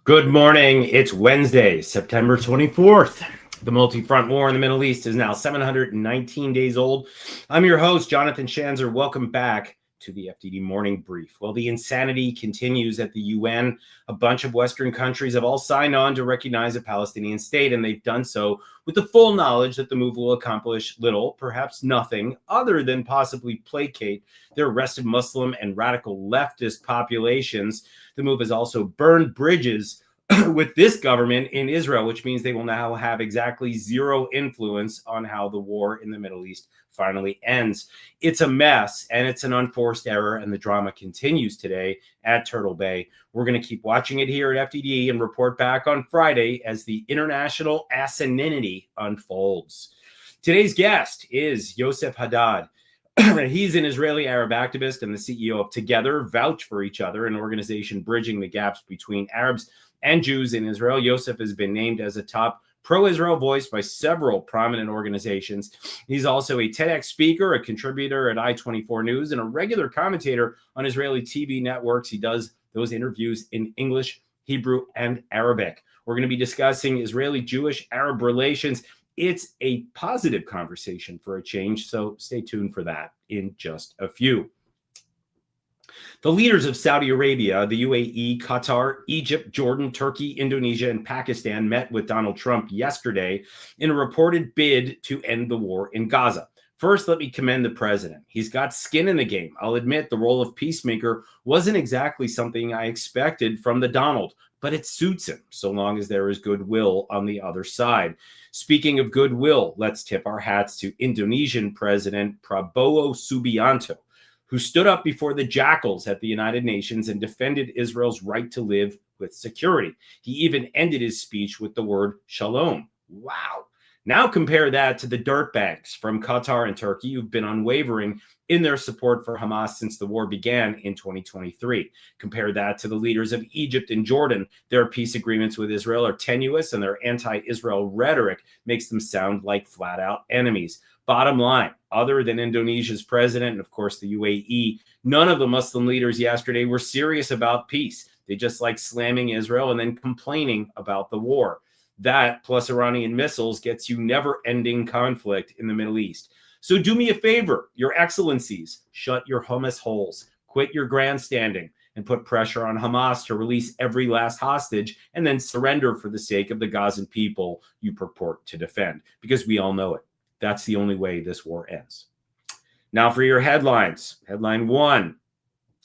Good morning. It's Wednesday, September 24th. The multi-front war in the Middle East is now 719 days old. I'm your host, Jonathan Schanzer. Welcome back to the FDD Morning Brief. Well, the insanity continues at the UN. A bunch of Western countries have all signed on to recognize a Palestinian state, and they've done so with the full knowledge that the move will accomplish little, perhaps nothing, other than possibly placate their restive Muslim and radical leftist populations. The move has also burned bridges with this government in Israel, which means they will now have exactly zero influence on how the war in the Middle East finally ends. It's a mess, and it's an unforced error, and the drama continues today at Turtle Bay. We're going to keep watching it here at FDD and report back on Friday as the international asininity unfolds. Today's guest is Yoseph Haddad. He's an Israeli Arab activist and the CEO of Together Vouch for Each Other, an organization bridging the gaps between Arabs and Jews in Israel. Yoseph has been named as a top pro-Israel voice by several prominent organizations. He's also a TEDx speaker, a contributor at I-24 News, and a regular commentator on Israeli TV networks. He does those interviews in English, Hebrew, and Arabic. We're going to be discussing Israeli-Jewish-Arab relations. It's a positive conversation for a change, so stay tuned for that in just a few. The leaders of Saudi Arabia, the UAE, Qatar, Egypt, Jordan, Turkey, Indonesia, and Pakistan met with Donald Trump yesterday in a reported bid to end the war in Gaza. First, let me commend the president. He's got skin in the game. I'll admit the role of peacemaker wasn't exactly something I expected from the Donald, but it suits him so long as there is goodwill on the other side. Speaking of goodwill, let's tip our hats to Indonesian President Prabowo Subianto, who stood up before the jackals at the United Nations and defended Israel's right to live with security. He even ended his speech with the word shalom. Wow. Now compare that to the dirtbags from Qatar and Turkey who've been unwavering in their support for Hamas since the war began in 2023. Compare that to the leaders of Egypt and Jordan. Their peace agreements with Israel are tenuous, and their anti-Israel rhetoric makes them sound like flat-out enemies. Bottom line, other than Indonesia's president and, of course, the UAE, none of the Muslim leaders yesterday were serious about peace. They just like slamming Israel and then complaining about the war. That, plus Iranian missiles, gets you never-ending conflict in the Middle East. So do me a favor, your excellencies, shut your hummus holes, quit your grandstanding, and put pressure on Hamas to release every last hostage and then surrender for the sake of the Gazan people you purport to defend, because we all know it. That's the only way this war ends. Now for your headlines. Headline 1.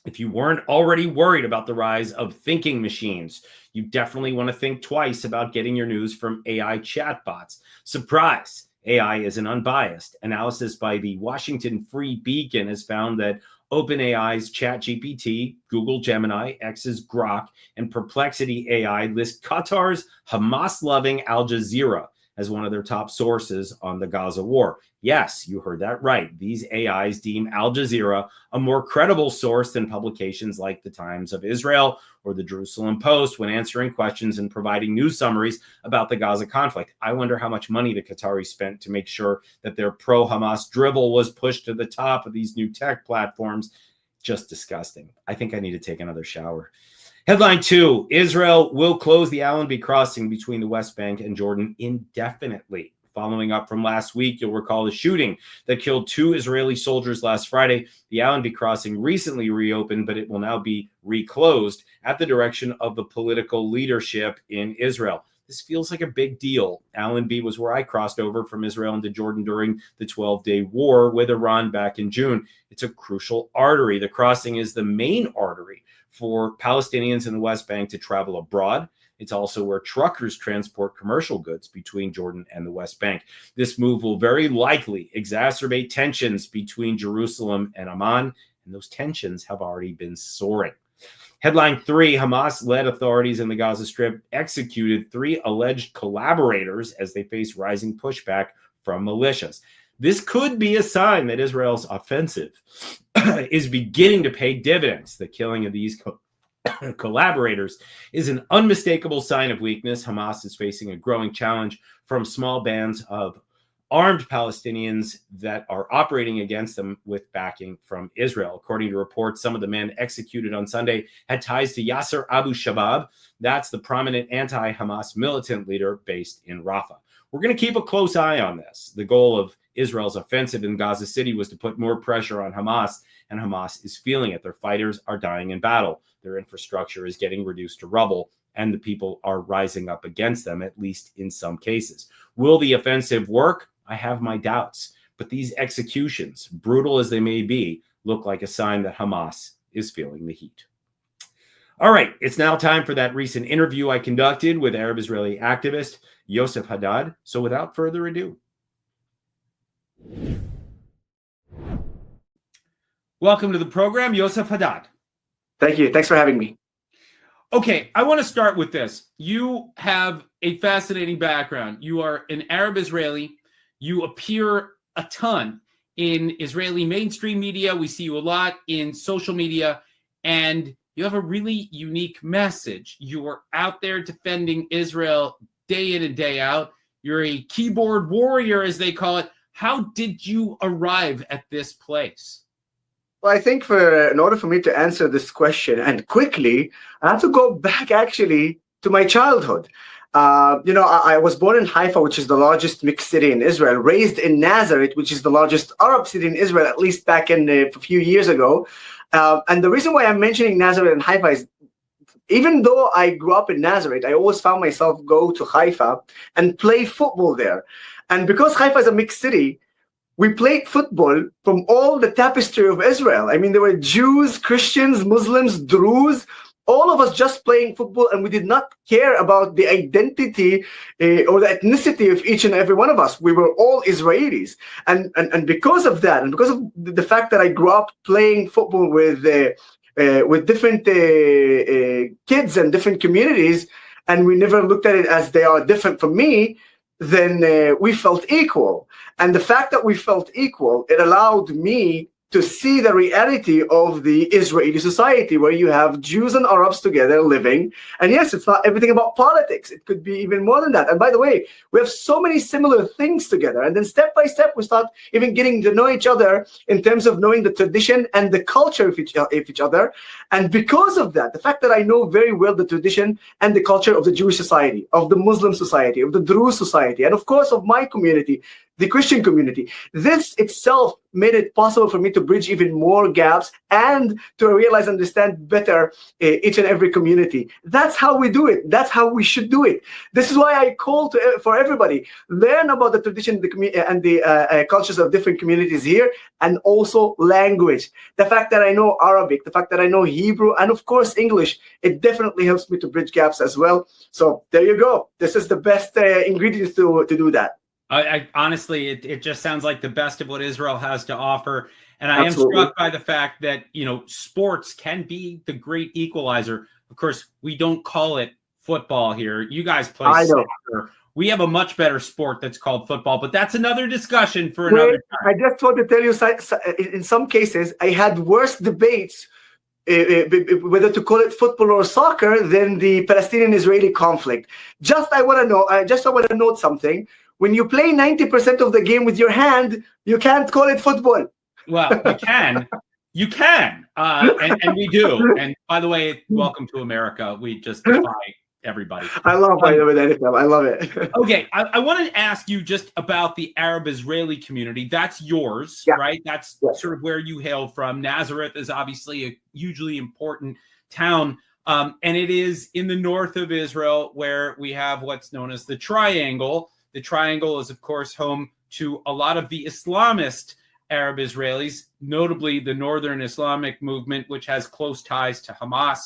If you weren't already worried about the rise of thinking machines, you definitely want to think twice about getting your news from AI chatbots. Surprise! AI is an unbiased. Analysis by the Washington Free Beacon has found that OpenAI's ChatGPT, Google Gemini, X's Grok, and Perplexity AI list Qatar's Hamas-loving Al Jazeera as one of their top sources on the Gaza war. Yes, you heard that right. These AIs deem Al Jazeera a more credible source than publications like the Times of Israel or the Jerusalem Post when answering questions and providing news summaries about the Gaza conflict. I wonder how much money the Qataris spent to make sure that their pro-Hamas drivel was pushed to the top of these new tech platforms. Just disgusting. I think I need to take another shower. Headline 2, Israel will close the Allenby crossing between the West Bank and Jordan indefinitely. Following up from last week, you'll recall the shooting that killed 2 Israeli soldiers last Friday. The Allenby crossing recently reopened, but it will now be reclosed at the direction of the political leadership in Israel. This feels like a big deal. Allenby was where I crossed over from Israel into Jordan during the 12-day war with Iran back in June. It's a crucial artery. The crossing is the main artery for Palestinians in the West Bank to travel abroad. It's also where truckers transport commercial goods between Jordan and the West Bank. This move will very likely exacerbate tensions between Jerusalem and Amman, and those tensions have already been soaring. Headline 3, Hamas-led authorities in the Gaza Strip executed 3 alleged collaborators as they face rising pushback from militias. This could be a sign that Israel's offensive is beginning to pay dividends. The killing of these collaborators is an unmistakable sign of weakness. Hamas is facing a growing challenge from small bands of armed Palestinians that are operating against them with backing from Israel. According to reports, some of the men executed on Sunday had ties to Yasser Abu Shabab. That's the prominent anti-Hamas militant leader based in Rafah. We're going to keep a close eye on this. The goal of Israel's offensive in Gaza City was to put more pressure on Hamas, and Hamas is feeling it. Their fighters are dying in battle. Their infrastructure is getting reduced to rubble, and the people are rising up against them, at least in some cases. Will the offensive work? I have my doubts. But these executions, brutal as they may be, look like a sign that Hamas is feeling the heat. All right, it's now time for that recent interview I conducted with Arab-Israeli activist Yoseph Haddad. So without further ado. Welcome to the program, Yoseph Haddad. Thank you. Thanks for having me. Okay, I want to start with this. You have a fascinating background. You are an Arab Israeli. You appear a ton in Israeli mainstream media. We see you a lot in social media, and you have a really unique message. You are out there defending Israel day in and day out. You're a keyboard warrior, as they call it. How did you arrive at this place? Well, I think in order for me to answer this question and quickly, I have to go back actually to my childhood. I was born in Haifa, which is the largest mixed city in Israel, raised in Nazareth, which is the largest Arab city in Israel, at least back in a few years ago. And the reason why I'm mentioning Nazareth and Haifa is, even though I grew up in Nazareth, I always found myself go to Haifa and play football there. And because Haifa is a mixed city, we played football from all the tapestry of Israel. I mean, there were Jews, Christians, Muslims, Druze, all of us just playing football, and we did not care about the identity or the ethnicity of each and every one of us. We were all Israelis. And because of that, and because of the fact that I grew up playing football with different kids and different communities, and we never looked at it as they are different from me, then we felt equal. And the fact that we felt equal, it allowed me to see the reality of the Israeli society, where you have Jews and Arabs together living. And yes, it's not everything about politics. It could be even more than that. And by the way, we have so many similar things together. And then step by step, we start even getting to know each other in terms of knowing the tradition and the culture of each other. And because of that, the fact that I know very well the tradition and the culture of the Jewish society, of the Muslim society, of the Druze society, and of course of my community, the Christian community, this itself made it possible for me to bridge even more gaps and to realize and understand better each and every community. That's how we do it. That's how we should do it. This is why I call for everybody, learn about the tradition and the cultures of different communities here, and also language. The fact that I know Arabic, the fact that I know Hebrew, and of course English, it definitely helps me to bridge gaps as well. So there you go. This is the best ingredients to do that. I honestly, it just sounds like the best of what Israel has to offer. And I Absolutely. am struck by the fact that, sports can be the great equalizer. Of course, we don't call it football here. You guys play soccer. We have a much better sport that's called football, but that's another discussion for another time. I just want to tell you, in some cases, I had worse debates whether to call it football or soccer than the Palestinian-Israeli conflict. I want to note something. When you play 90% of the game with your hand, you can't call it football. Well, you can, and we do. And by the way, welcome to America. We just defy everybody. I love it. I love it. Okay, I wanted to ask you just about the Arab-Israeli community. That's yours, right? That's sort of where you hail from. Nazareth is obviously a hugely important town, and it is in the north of Israel where we have what's known as the Triangle. The Triangle is, of course, home to a lot of the Islamist Arab Israelis, notably the Northern Islamic movement, which has close ties to Hamas.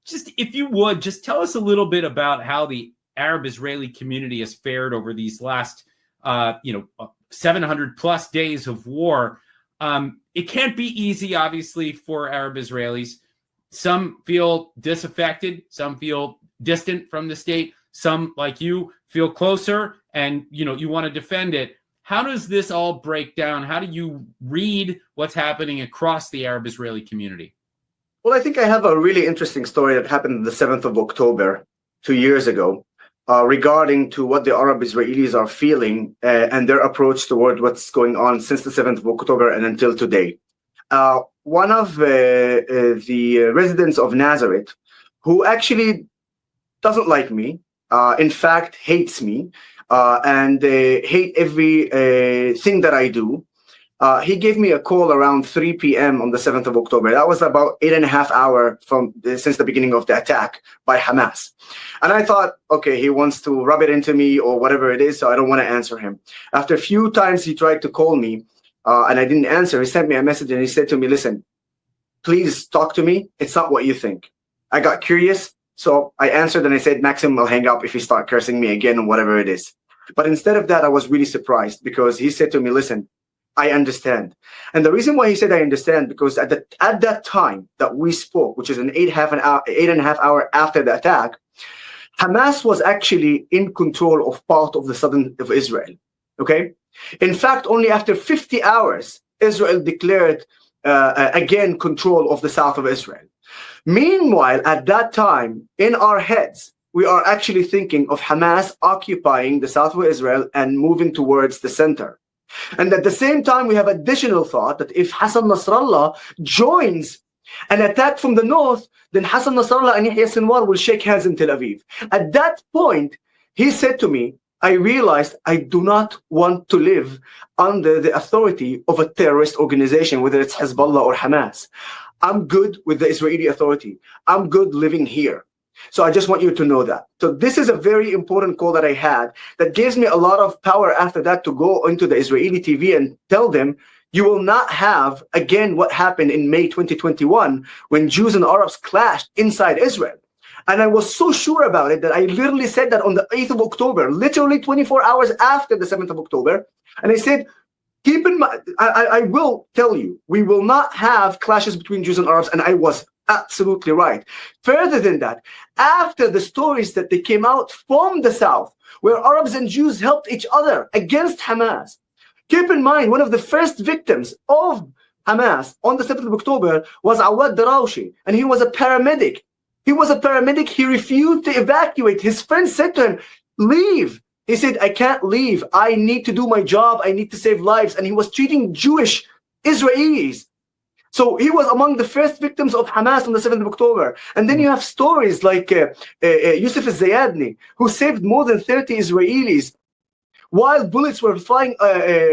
Just, if you would, just tell us a little bit about how the Arab Israeli community has fared over these last, 700 plus days of war. It can't be easy, obviously, for Arab Israelis. Some feel disaffected. Some feel distant from the state. Some, like you, feel closer and, you want to defend it. How does this all break down? How do you read what's happening across the Arab Israeli community? Well, I think I have a really interesting story that happened on the 7th of October, 2 years ago. regarding to what the Arab Israelis are feeling and their approach toward what's going on since the 7th of October and until today. One of the residents of Nazareth, who actually doesn't like me, in fact, hates me, and hate every thing that I do. He gave me a call around 3 p.m. on the 7th of October. That was about 8.5 hours since the beginning of the attack by Hamas. And I thought, okay, he wants to rub it into me or whatever it is, so I don't want to answer him. After a few times he tried to call me, and I didn't answer. He sent me a message and he said to me, listen, please talk to me. It's not what you think. I got curious, so I answered and I said, Maxim, I'll hang up if you start cursing me again or whatever it is. But instead of that, I was really surprised because he said to me, listen, I understand. And the reason why he said I understand, because at that time that we spoke, which is an 8.5 hour after the attack, Hamas was actually in control of part of the southern of Israel. Okay? In fact, only after 50 hours, Israel declared again control of the south of Israel. Meanwhile, at that time, in our heads, we are actually thinking of Hamas occupying the south of Israel and moving towards the center. And at the same time, we have additional thought that if Hassan Nasrallah joins an attack from the north, then Hassan Nasrallah and Yahya Sinwar will shake hands in Tel Aviv. At that point, he said to me, I realized I do not want to live under the authority of a terrorist organization, whether it's Hezbollah or Hamas. I'm good with the Israeli authority. I'm good living here. So I just want you to know that. So this is a very important call that I had that gives me a lot of power after that to go into the Israeli TV and tell them, you will not have, again, what happened in May 2021 when Jews and Arabs clashed inside Israel. And I was so sure about it that I literally said that on the 8th of October, literally 24 hours after the 7th of October. And I said, keep in mind, I will tell you, we will not have clashes between Jews and Arabs. And I was absolutely right. Further than that, after the stories that they came out from the south, where Arabs and Jews helped each other against Hamas, keep in mind, one of the first victims of Hamas on the 7th of October was Awad Darawshi, and he was a paramedic. He was a paramedic. He refused to evacuate. His friends said to him, leave. He said, I can't leave. I need to do my job. I need to save lives. And he was treating Jewish Israelis. So he was among the first victims of Hamas on the 7th of October. And then you have stories like Yoseph Zayadni, who saved more than 30 Israelis while bullets were flying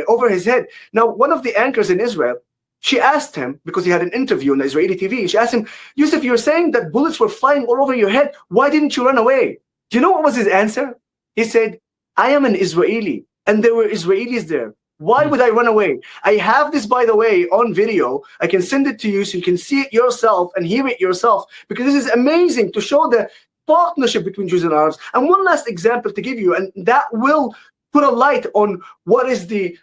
over his head. Now, one of the anchors in Israel, she asked him, because he had an interview on Israeli TV, she asked him, Yosef, you're saying that bullets were flying all over your head. Why didn't you run away? Do you know what was his answer? He said, I am an Israeli, and there were Israelis there. Why would I run away? I have this, by the way, on video. I can send it to you so you can see it yourself and hear it yourself, because this is amazing to show the partnership between Jews and Arabs. And one last example to give you, and that will put a light on what is the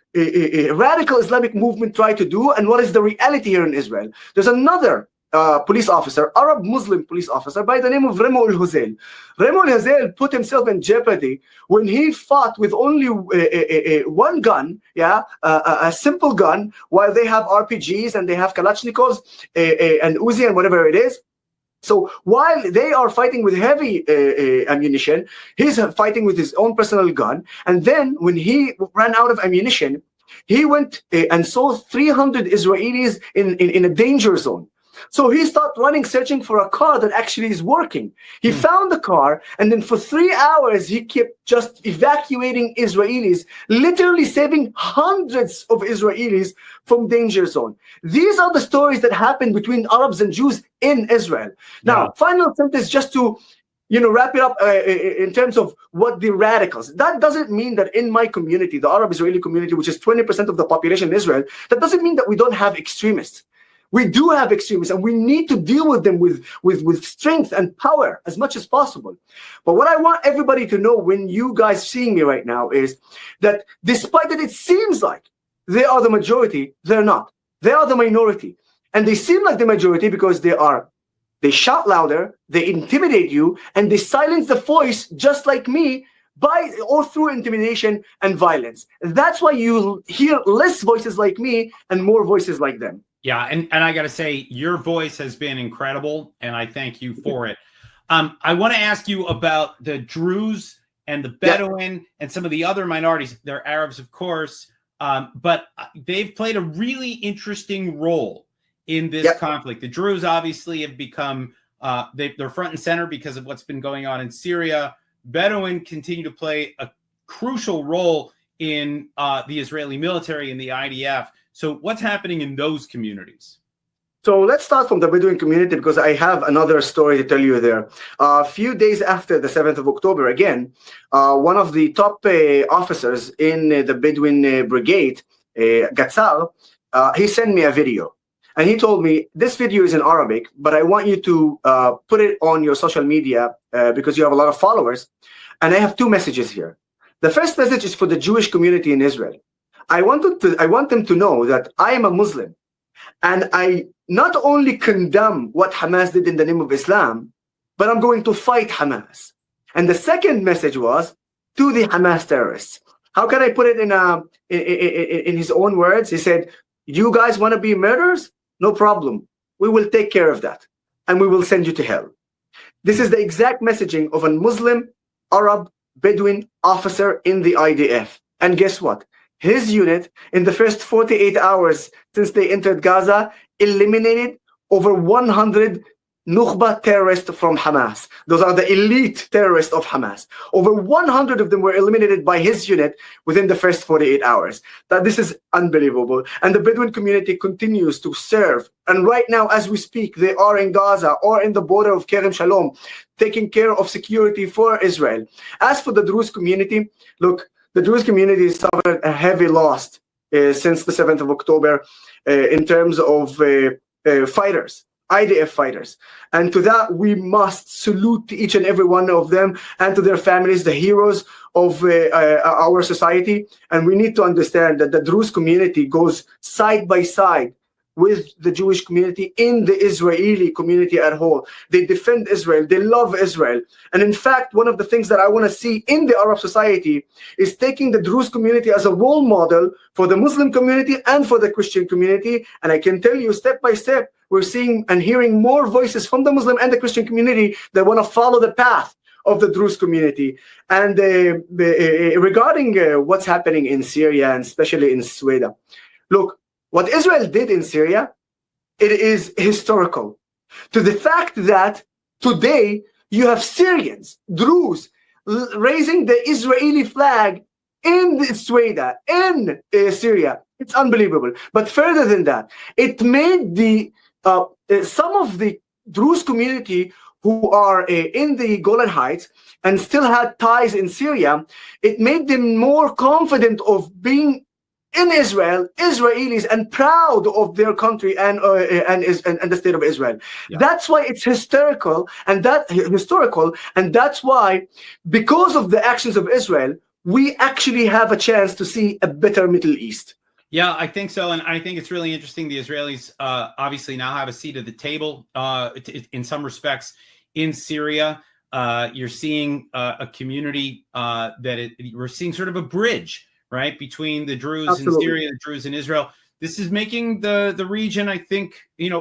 radical Islamic movement try to do and what is the reality here in Israel. There's another police officer, Arab Muslim police officer by the name of Remo El-Huzail. Remo El-Huzail put himself in jeopardy when he fought with only one gun, a simple gun, while they have RPGs and they have Kalashnikovs and Uzi and whatever it is. So while they are fighting with heavy ammunition, he's fighting with his own personal gun. And then when he ran out of ammunition, he went and saw 300 Israelis in a danger zone. So he started running, searching for a car that actually is working. He found the car, and then for 3 hours, he kept just evacuating Israelis, literally saving hundreds of Israelis from danger zone. These are the stories that happen between Arabs and Jews in Israel. Now, final sentence just to wrap it up in terms of what the radicals. That doesn't mean that in my community, the Arab-Israeli community, which is 20% of the population in Israel, that doesn't mean that we don't have extremists. We do have extremists, and we need to deal with them with strength and power as much as possible. But what I want everybody to know when you guys seeing me right now is that despite that it seems like they are the majority, they're not. They are the minority. And they seem like the majority because they shout louder, they intimidate you, and they silence the voice just like me by or through intimidation and violence. That's why you hear less voices like me and more voices like them. Yeah, and I got to say, your voice has been incredible, and I thank you for it. I want to ask you about the Druze and the Bedouin and some of the other minorities. They're Arabs, of course, but they've played a really interesting role in this conflict. The Druze obviously have become they're front and center because of what's been going on in Syria. Bedouin continue to play a crucial role in the Israeli military and the IDF. So what's happening in those communities? So let's start from the Bedouin community, because I have another story to tell you there. A few days after the 7th of October, again, one of the top officers in the Bedouin brigade, Gatsal, he sent me a video. And he told me, this video is in Arabic, but I want you to put it on your social media because you have a lot of followers. And I have two messages here. The first message is for the Jewish community in Israel. I want them to know that I am a Muslim. And I not only condemn what Hamas did in the name of Islam, but I'm going to fight Hamas. And the second message was to the Hamas terrorists. How can I put it in his own words? He said, you guys want to be murderers? No problem. We will take care of that. And we will send you to hell. This is the exact messaging of a Muslim, Arab, Bedouin officer in the IDF. And guess what? His unit, in the first 48 hours since they entered Gaza, eliminated over 100 Nukhba terrorists from Hamas. Those are the elite terrorists of Hamas. Over 100 of them were eliminated by his unit within the first 48 hours. This is unbelievable. And the Bedouin community continues to serve. And right now, as we speak, they are in Gaza or in the border of Kerem Shalom, taking care of security for Israel. As for the Druze community, look, the Druze community suffered a heavy loss since the 7th of October in terms of fighters, IDF fighters. And to that, we must salute to each and every one of them and to their families, the heroes of our society. And we need to understand that the Druze community goes side by side with the Jewish community in the Israeli community at whole. They defend Israel. They love Israel. And in fact, one of the things that I want to see in the Arab society is taking the Druze community as a role model for the Muslim community and for the Christian community. And I can tell you step by step, we're seeing and hearing more voices from the Muslim and the Christian community that want to follow the path of the Druze community. And regarding what's happening in Syria and especially in Sweden, look, what Israel did in Syria, it is historical. To the fact that today you have Syrians, Druze, raising the Israeli flag in Sweden, in Syria. It's unbelievable. But further than that, it made the some of the Druze community who are in the Golan Heights and still had ties in Syria, it made them more confident of being in Israel, Israelis, and proud of their country and the state of Israel. Yeah. That's why it's historical, and that's why, because of the actions of Israel, we actually have a chance to see a better Middle East. Yeah, I think so, and I think it's really interesting. The Israelis obviously now have a seat at the table in some respects in Syria. You're seeing a community we're seeing sort of a bridge, right, between the Druze in Syria, the Druze in Israel. This is making the region, I think,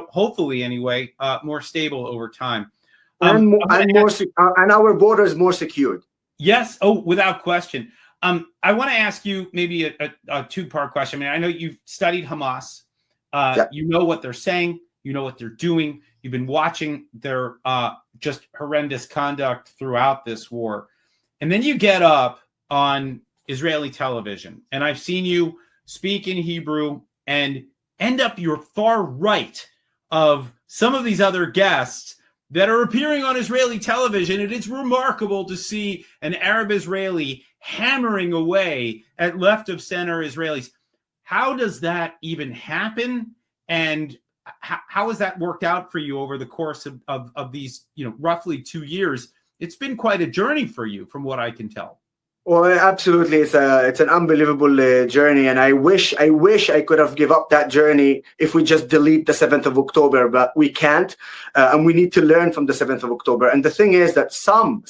hopefully anyway, more stable over time. And our borders more secured. Yes. Oh, without question. I want to ask you maybe a two-part question. I mean, I know you've studied Hamas. You know what they're saying. You know what they're doing. You've been watching their just horrendous conduct throughout this war. And then you get up on Israeli television, and I've seen you speak in Hebrew and end up you're far right of some of these other guests that are appearing on Israeli television. And it's remarkable to see an Arab Israeli hammering away at left of center Israelis. How does that even happen? And how has that worked out for you over the course of these, roughly 2 years? It's been quite a journey for you, from what I can tell. Well, absolutely, it's an unbelievable journey, and I wish I could have given up that journey if we just delete the 7th of October, but we can't, and we need to learn from the 7th of October. And the thing is that some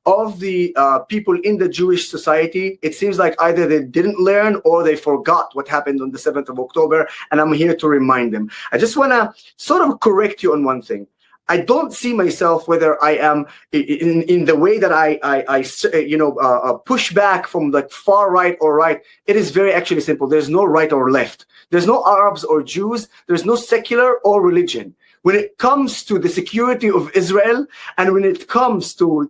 of the people in the Jewish society, it seems like either they didn't learn or they forgot what happened on the 7th of October, and I'm here to remind them. I just want to sort of correct you on one thing. I don't see myself whether I am in the way that I push back from the far right or right. It is very actually simple. There's no right or left. There's no Arabs or Jews. There's no secular or religion. When it comes to the security of Israel and when it comes to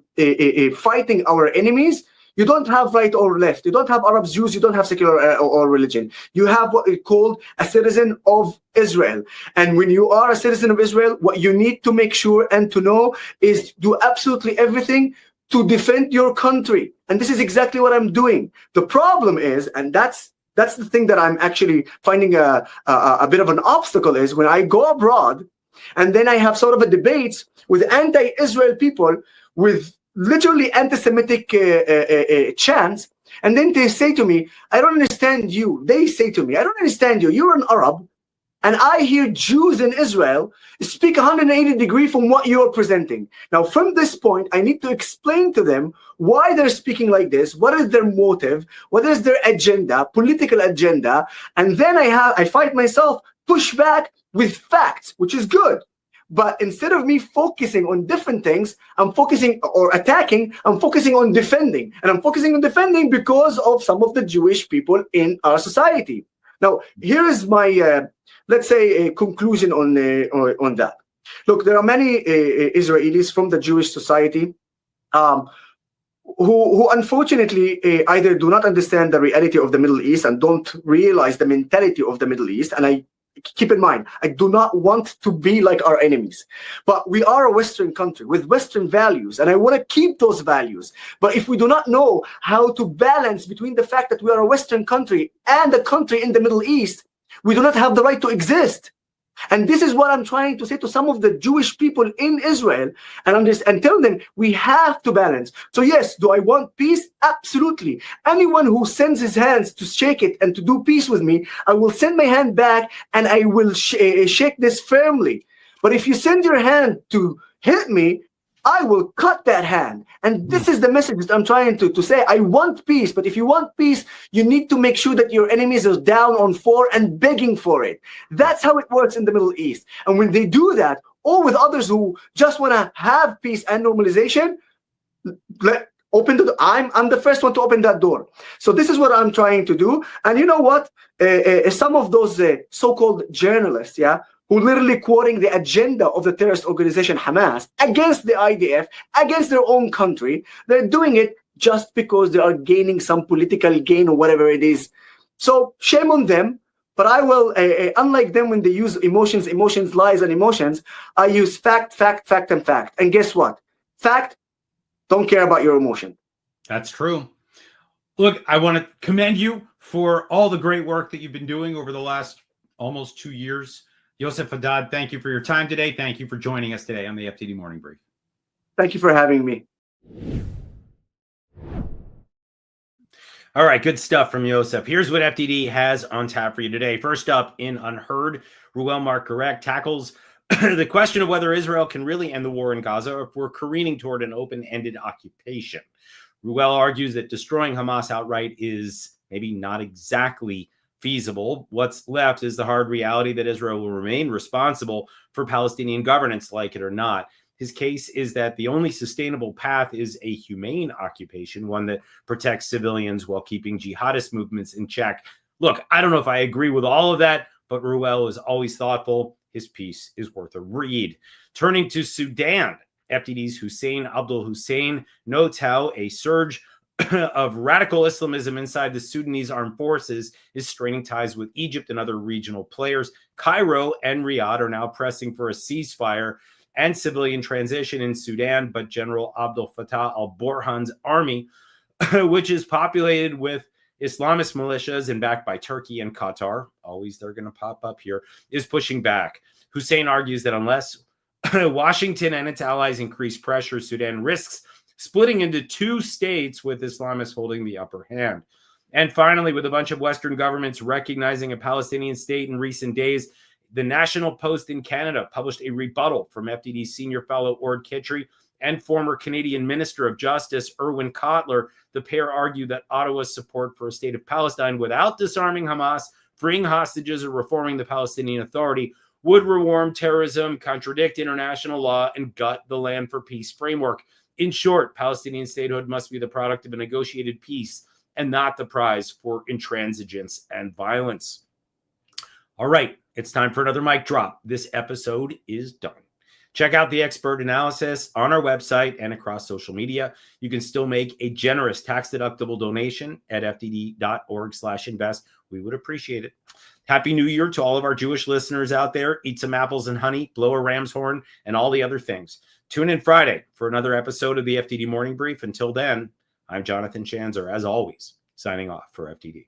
fighting our enemies, you don't have right or left. You don't have Arabs, Jews. You don't have secular or religion. You have what is called a citizen of Israel. And when you are a citizen of Israel, what you need to make sure and to know is do absolutely everything to defend your country. And this is exactly what I'm doing. The problem is, and that's the thing that I'm actually finding a bit of an obstacle, is when I go abroad and then I have sort of a debate with anti-Israel people with literally anti-Semitic chants, and then they say to me, I don't understand you. They say to me, I don't understand you. You're an Arab, and I hear Jews in Israel speak 180 degrees from what you are presenting. Now, from this point, I need to explain to them why they're speaking like this, what is their motive, what is their agenda, political agenda, and then I fight myself, push back with facts, which is good. But instead of me focusing on different things, I'm focusing or attacking, I'm focusing on defending. And I'm focusing on defending because of some of the Jewish people in our society. Now, here is my, let's say, a conclusion on that. Look, there are many Israelis from the Jewish society who unfortunately either do not understand the reality of the Middle East and don't realize the mentality of the Middle East. And I keep in mind, I do not want to be like our enemies, but we are a Western country with Western values, and I want to keep those values. But if we do not know how to balance between the fact that we are a Western country and a country in the Middle East, we do not have the right to exist. And this is what I'm trying to say to some of the Jewish people in Israel and tell them we have to balance. So yes, do I want peace? Absolutely. Anyone who sends his hands to shake it and to do peace with me, I will send my hand back and I will shake this firmly. But if you send your hand to hit me, I will cut that hand. And this is the message that I'm trying to say. I want peace, but if you want peace, you need to make sure that your enemies are down on floor and begging for it. That's how it works in the Middle East. And when they do that, or with others who just want to have peace and normalization, open the door. I'm the first one to open that door. So this is what I'm trying to do. And you know what? Some of those so-called journalists, who literally quoting the agenda of the terrorist organization Hamas against the IDF, against their own country. They're doing it just because they are gaining some political gain or whatever it is. So shame on them. But I will, unlike them when they use emotions, lies, and emotions, I use fact, and fact. And guess what? Fact, don't care about your emotion. That's true. Look, I want to commend you for all the great work that you've been doing over the last almost 2 years. Yoseph Haddad, thank you for your time today. Thank you for joining us today on the FDD Morning Brief. Thank you for having me. All right, good stuff from Yosef. Here's what FDD has on tap for you today. First up, in Unheard, Ruel Marc-Garec tackles the question of whether Israel can really end the war in Gaza or if we're careening toward an open-ended occupation. Ruel argues that destroying Hamas outright is maybe not exactly feasible. What's left is the hard reality that Israel will remain responsible for Palestinian governance, like it or not. His case is that the only sustainable path is a humane occupation, one that protects civilians while keeping jihadist movements in check. Look, I don't know if I agree with all of that, but Ruel is always thoughtful. His piece is worth a read. Turning to Sudan, FDD's Hussein Abdul Hussein notes how a surge of radical Islamism inside the Sudanese armed forces is straining ties with Egypt and other regional players. Cairo and Riyadh are now pressing for a ceasefire and civilian transition in Sudan, but General Abdel Fattah al-Burhan's army, which is populated with Islamist militias and backed by Turkey and Qatar, always they're going to pop up here, is pushing back. Hussein argues that unless Washington and its allies increase pressure, Sudan risks splitting into two states with Islamists holding the upper hand. And finally, with a bunch of Western governments recognizing a Palestinian state in recent days, the National Post in Canada published a rebuttal from FDD senior fellow Ord Kittry and former Canadian Minister of Justice Irwin Cotler. The pair argue that Ottawa's support for a state of Palestine without disarming Hamas, freeing hostages, or reforming the Palestinian Authority would reward terrorism, contradict international law, and gut the land for peace framework. In short, Palestinian statehood must be the product of a negotiated peace and not the prize for intransigence and violence. All right, it's time for another mic drop. This episode is done. Check out the expert analysis on our website and across social media. You can still make a generous tax-deductible donation at fdd.org/invest. We would appreciate it. Happy New Year to all of our Jewish listeners out there. Eat some apples and honey, blow a ram's horn, and all the other things. Tune in Friday for another episode of the FDD Morning Brief. Until then, I'm Jonathan Schanzer, as always, signing off for FDD.